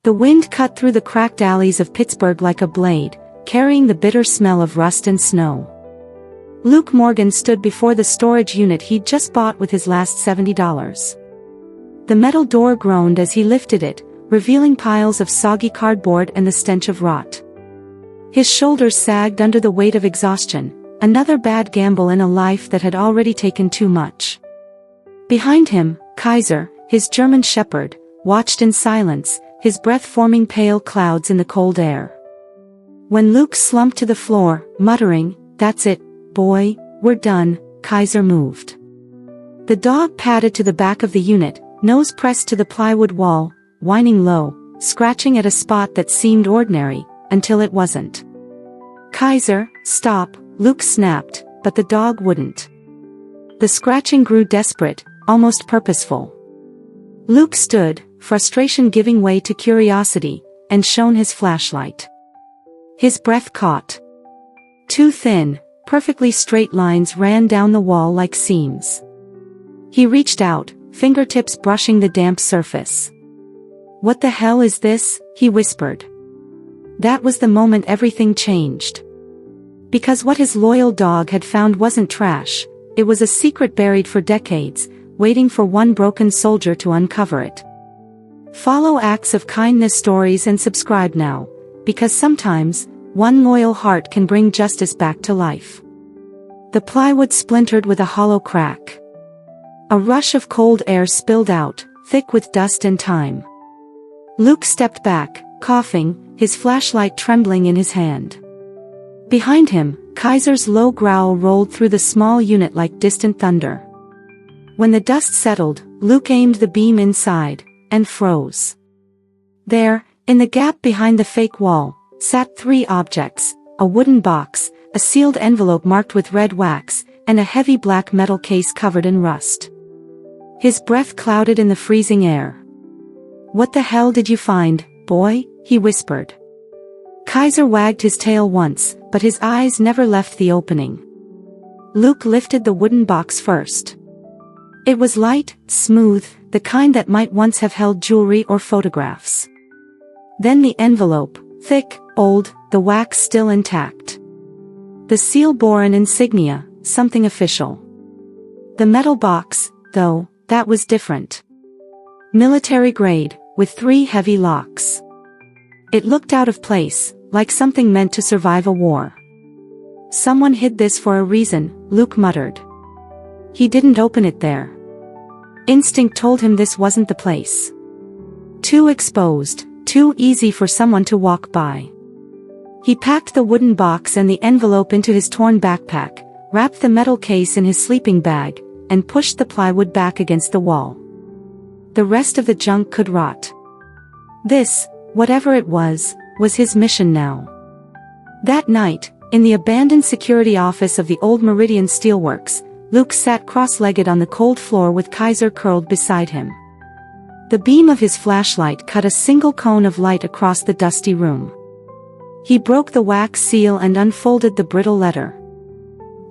The wind cut through the cracked alleys of Pittsburgh like a blade, carrying the bitter smell of rust and snow. Luke Morgan stood before the storage unit he'd just bought with his last $70. The metal door groaned as he lifted it, revealing piles of soggy cardboard and the stench of rot. His shoulders sagged under the weight of exhaustion, another bad gamble in a life that had already taken too much. Behind him, Kaiser, his German shepherd, watched in silence, his breath forming pale clouds in the cold air. When Luke slumped to the floor, muttering, "That's it, boy, we're done," Kaiser moved. The dog padded to the back of the unit, nose pressed to the plywood wall, whining low, scratching at a spot that seemed ordinary, until it wasn't. "Kaiser, stop," Luke snapped, but the dog wouldn't. The scratching grew desperate, almost purposeful. Luke stood, frustration giving way to curiosity, and shone his flashlight. His breath caught. Two thin, perfectly straight lines ran down the wall like seams. He reached out, fingertips brushing the damp surface. "What the hell is this?" he whispered. That was the moment everything changed. Because what his loyal dog had found wasn't trash, it was a secret buried for decades, waiting for one broken soldier to uncover it. Follow Acts of Kindness stories and subscribe now, because sometimes, one loyal heart can bring justice back to life. The plywood splintered with a hollow crack. A rush of cold air spilled out, thick with dust and time. Luke stepped back, coughing, his flashlight trembling in his hand. Behind him, Kaiser's low growl rolled through the small unit like distant thunder. When the dust settled, Luke aimed the beam inside, and froze. There, in the gap behind the fake wall, sat three objects: a wooden box, a sealed envelope marked with red wax, and a heavy black metal case covered in rust. His breath clouded in the freezing air. "What the hell did you find, boy?" he whispered. Kaiser wagged his tail once, but his eyes never left the opening. Luke lifted the wooden box first. It was light, smooth, the kind that might once have held jewelry or photographs. Then the envelope, thick, old, the wax still intact. The seal bore an insignia, something official. The metal box, though, that was different. Military grade, with 3 heavy locks. It looked out of place, like something meant to survive a war. "Someone hid this for a reason," Luke muttered. He didn't open it there. Instinct told him this wasn't the place. Too exposed, too easy for someone to walk by. He packed the wooden box and the envelope into his torn backpack, wrapped the metal case in his sleeping bag, and pushed the plywood back against the wall. The rest of the junk could rot. This, whatever it was his mission now. That night, in the abandoned security office of the old Meridian Steelworks, Luke sat cross-legged on the cold floor with Kaiser curled beside him. The beam of his flashlight cut a single cone of light across the dusty room. He broke the wax seal and unfolded the brittle letter.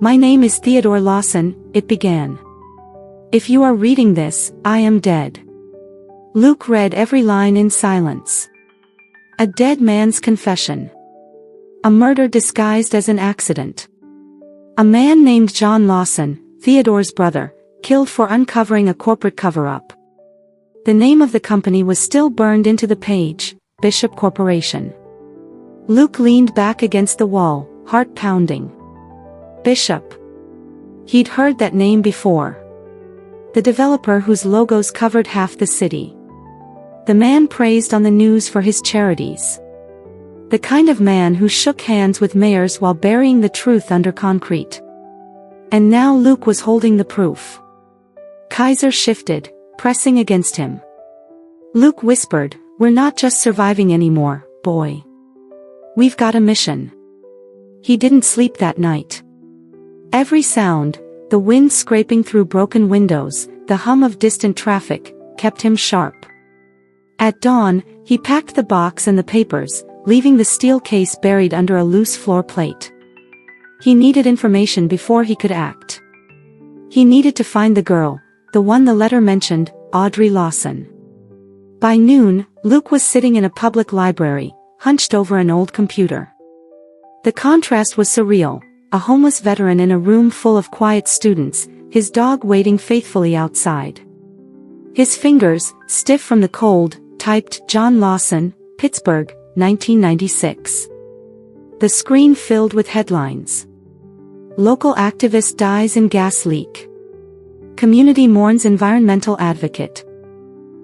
"My name is Theodore Lawson," it began. "If you are reading this, I am dead." Luke read every line in silence. A dead man's confession. A murder disguised as an accident. A man named John Lawson, Theodore's brother, killed for uncovering a corporate cover-up. The name of the company was still burned into the page, Bishop Corporation. Luke leaned back against the wall, heart pounding. Bishop. He'd heard that name before. The developer whose logos covered half the city. The man praised on the news for his charities. The kind of man who shook hands with mayors while burying the truth under concrete. And now Luke was holding the proof. Kaiser shifted, pressing against him. Luke whispered, "We're not just surviving anymore, boy. We've got a mission." He didn't sleep that night. Every sound, the wind scraping through broken windows, the hum of distant traffic, kept him sharp. At dawn, he packed the box and the papers, leaving the steel case buried under a loose floor plate. He needed information before he could act. He needed to find the girl, the one the letter mentioned, Audrey Lawson. By noon, Luke was sitting in a public library, hunched over an old computer. The contrast was surreal, a homeless veteran in a room full of quiet students, his dog waiting faithfully outside. His fingers, stiff from the cold, typed John Lawson, Pittsburgh, 1996. The screen filled with headlines. Local activist dies in gas leak. Community mourns environmental advocate.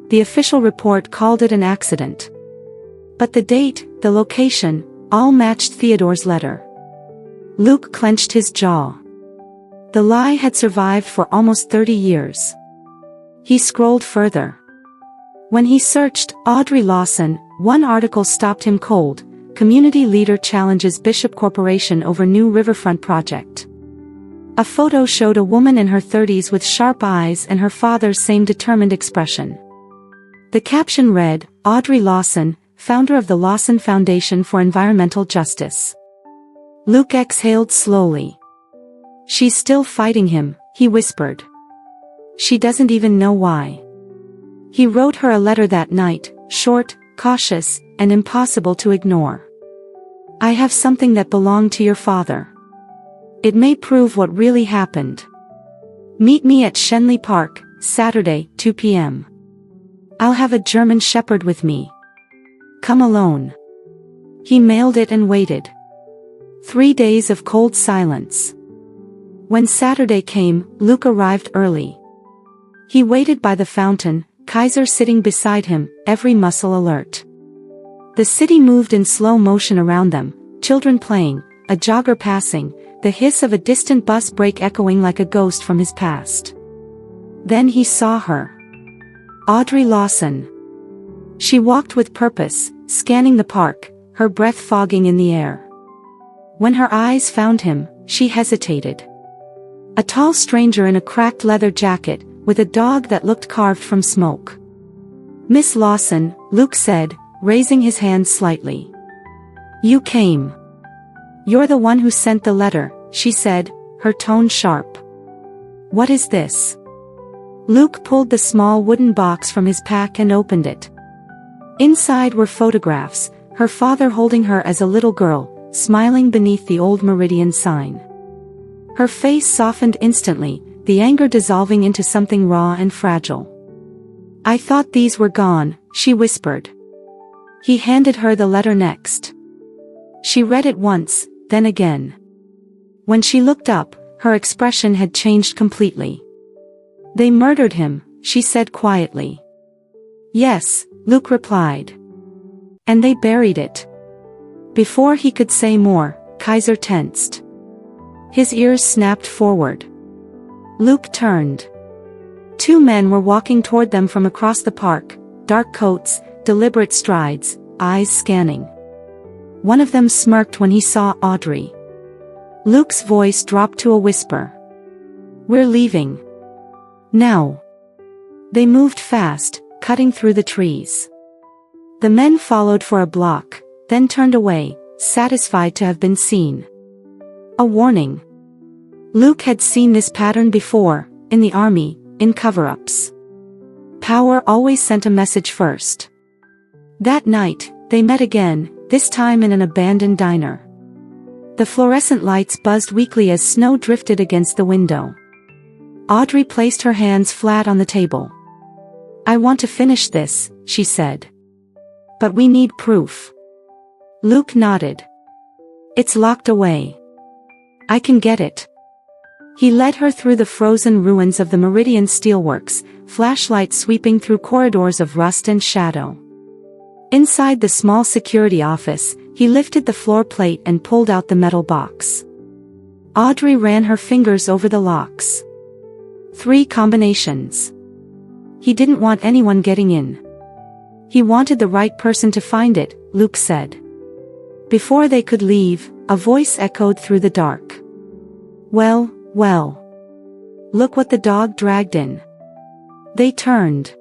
The official report called it an accident. But the date, the location, all matched Theodore's letter. Luke clenched his jaw. The lie had survived for almost 30 years. He scrolled further. When he searched Audrey Lawson, one article stopped him cold. Community leader challenges Bishop Corporation over new riverfront project. A photo showed a woman in her 30s with sharp eyes and her father's same determined expression. The caption read, Audrey Lawson, founder of the Lawson Foundation for Environmental Justice. Luke exhaled slowly. She's still fighting him, he whispered. She doesn't even know why. He wrote her a letter that night, short, cautious, and impossible to ignore. I have something that belonged to your father. It may prove what really happened. Meet me at Shenley Park, Saturday, 2 p.m. I'll have a German Shepherd with me. Come alone. He mailed it and waited. 3 days of cold silence. When Saturday came, Luke arrived early. He waited by the fountain, Kaiser sitting beside him, every muscle alert. The city moved in slow motion around them, children playing, a jogger passing, the hiss of a distant bus brake echoing like a ghost from his past. Then he saw her. Audrey Lawson. She walked with purpose, scanning the park, her breath fogging in the air. When her eyes found him, she hesitated. A tall stranger in a cracked leather jacket, with a dog that looked carved from smoke. Miss Lawson, Luke said, raising his hand slightly. You came. You're the one who sent the letter, she said, her tone sharp. What is this? Luke pulled the small wooden box from his pack and opened it. Inside were photographs, her father holding her as a little girl, smiling beneath the old Meridian sign. Her face softened instantly, the anger dissolving into something raw and fragile. I thought these were gone, she whispered. He handed her the letter next. She read it once, then again. When she looked up, her expression had changed completely. They murdered him, she said quietly. Yes, Luke replied. And they buried it. Before he could say more, Kaiser tensed. His ears snapped forward. Luke turned. 2 men were walking toward them from across the park, dark coats, deliberate strides, eyes scanning. One of them smirked when he saw Audrey. Luke's voice dropped to a whisper. We're leaving. Now. They moved fast, cutting through the trees. The men followed for a block, then turned away, satisfied to have been seen. A warning. Luke had seen this pattern before, in the army, in cover-ups. Power always sent a message first. That night, they met again, this time in an abandoned diner. The fluorescent lights buzzed weakly as snow drifted against the window. Audrey placed her hands flat on the table. I want to finish this, she said. But we need proof. Luke nodded. It's locked away. I can get it. He led her through the frozen ruins of the Meridian Steelworks, flashlight sweeping through corridors of rust and shadow. Inside the small security office, he lifted the floor plate and pulled out the metal box. Audrey ran her fingers over the locks. 3 combinations. He didn't want anyone getting in. He wanted the right person to find it, Luke said. Before they could leave, a voice echoed through the dark. Well, well. Look what the dog dragged in. They turned.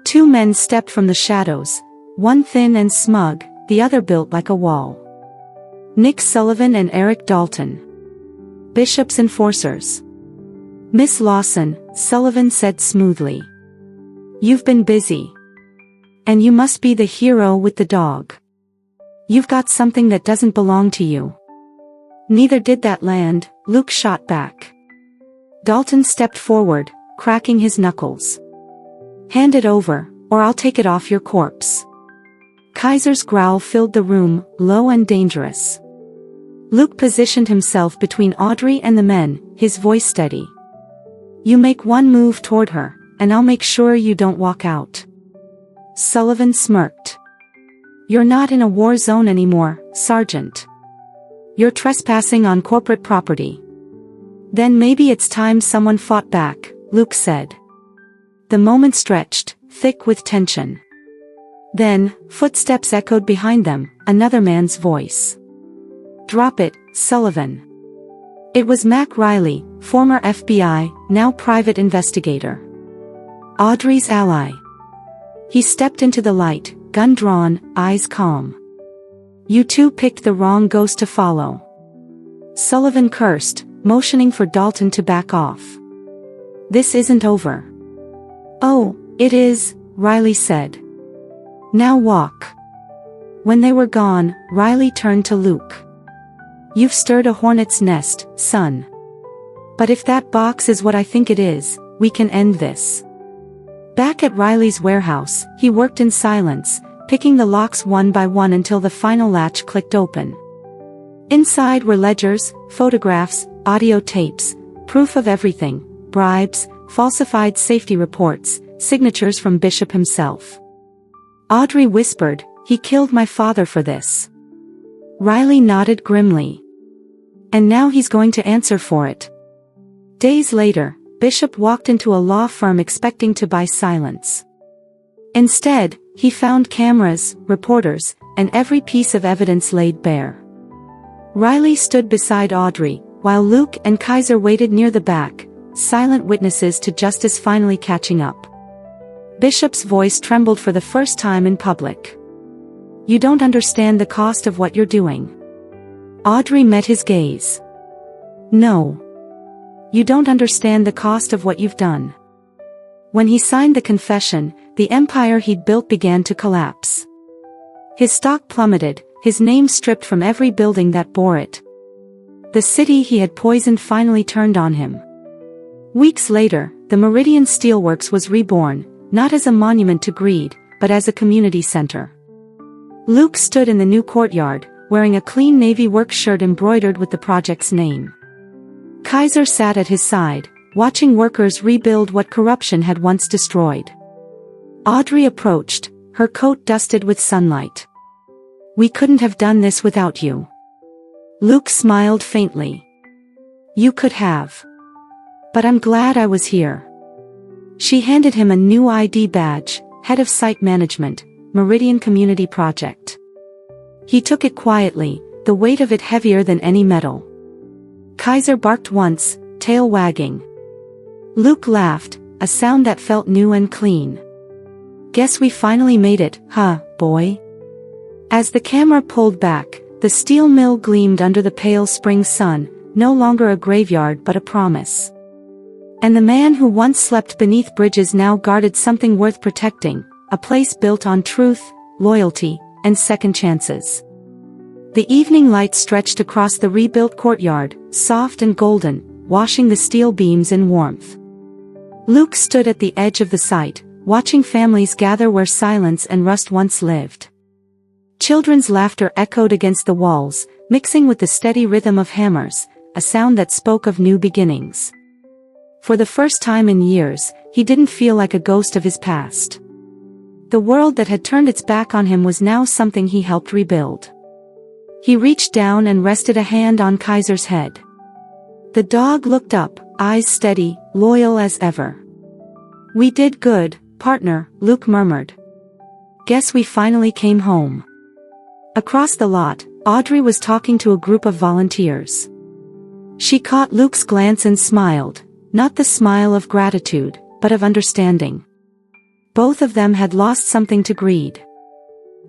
2 men stepped from the shadows, one thin and smug, the other built like a wall. Nick Sullivan and Eric Dalton. Bishop's enforcers. Miss Lawson, Sullivan said smoothly. You've been busy. And you must be the hero with the dog. You've got something that doesn't belong to you. Neither did that land, Luke shot back. Dalton stepped forward, cracking his knuckles. Hand it over, or I'll take it off your corpse. Kaiser's growl filled the room, low and dangerous. Luke positioned himself between Audrey and the men, his voice steady. You make one move toward her, and I'll make sure you don't walk out. Sullivan smirked. You're not in a war zone anymore, Sergeant. You're trespassing on corporate property. Then maybe it's time someone fought back, Luke said. The moment stretched, thick with tension. Then, footsteps echoed behind them, another man's voice. Drop it, Sullivan. It was Mac Riley, former FBI, now private investigator. Audrey's ally. He stepped into the light, gun drawn, eyes calm. You two picked the wrong ghost to follow. Sullivan cursed, motioning for Dalton to back off. This isn't over. Oh, it is, Riley said. Now walk. When they were gone, Riley turned to Luke. You've stirred a hornet's nest, son. But if that box is what I think it is, we can end this. Back at Riley's warehouse, he worked in silence, picking the locks one by one until the final latch clicked open. Inside were ledgers, photographs, audio tapes, proof of everything, bribes, falsified safety reports, signatures from Bishop himself. Audrey whispered, he killed my father for this. Riley nodded grimly. And now he's going to answer for it. Days later, Bishop walked into a law firm expecting to buy silence. Instead, he found cameras, reporters, and every piece of evidence laid bare. Riley stood beside Audrey, while Luke and Kaiser waited near the back, silent witnesses to justice finally catching up. Bishop's voice trembled for the first time in public. You don't understand the cost of what you're doing. Audrey met his gaze. No. You don't understand the cost of what you've done. When he signed the confession, the empire he'd built began to collapse. His stock plummeted, his name stripped from every building that bore it. The city he had poisoned finally turned on him. Weeks later, the Meridian Steelworks was reborn, not as a monument to greed, but as a community center. Luke stood in the new courtyard, wearing a clean navy work shirt embroidered with the project's name. Kaiser sat at his side, watching workers rebuild what corruption had once destroyed. Audrey approached, her coat dusted with sunlight. We couldn't have done this without you. Luke smiled faintly. You could have. But I'm glad I was here. She handed him a new ID badge, Head of Site Management, Meridian Community Project. He took it quietly, the weight of it heavier than any metal. Kaiser barked once, tail wagging. Luke laughed, a sound that felt new and clean. Guess we finally made it, huh, boy? As the camera pulled back, the steel mill gleamed under the pale spring sun, no longer a graveyard but a promise. And the man who once slept beneath bridges now guarded something worth protecting, a place built on truth, loyalty, and second chances. The evening light stretched across the rebuilt courtyard, soft and golden, washing the steel beams in warmth. Luke stood at the edge of the site, watching families gather where silence and rust once lived. Children's laughter echoed against the walls, mixing with the steady rhythm of hammers, a sound that spoke of new beginnings. For the first time in years, he didn't feel like a ghost of his past. The world that had turned its back on him was now something he helped rebuild. He reached down and rested a hand on Kaiser's head. The dog looked up, eyes steady, loyal as ever. We did good, partner, Luke murmured. Guess we finally came home. Across the lot, Audrey was talking to a group of volunteers. She caught Luke's glance and smiled, not the smile of gratitude, but of understanding. Both of them had lost something to greed.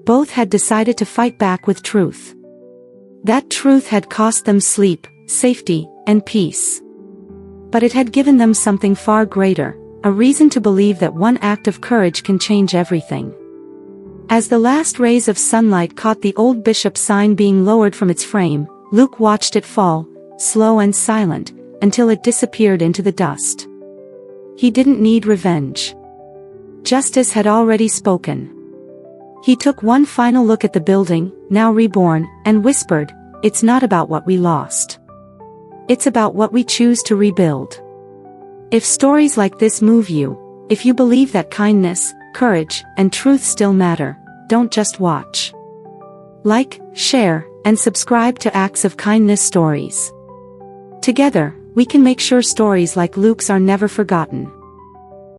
Both had decided to fight back with truth. That truth had cost them sleep, safety, and peace. But it had given them something far greater, a reason to believe that one act of courage can change everything. As the last rays of sunlight caught the old bishop's sign being lowered from its frame, Luke watched it fall, slow and silent, until it disappeared into the dust. He didn't need revenge. Justice had already spoken. He took one final look at the building, now reborn, and whispered, "It's not about what we lost. It's about what we choose to rebuild." If stories like this move you, if you believe that kindness, courage, and truth still matter, don't just watch. Like, share, and subscribe to Acts of Kindness Stories. Together, we can make sure stories like Luke's are never forgotten.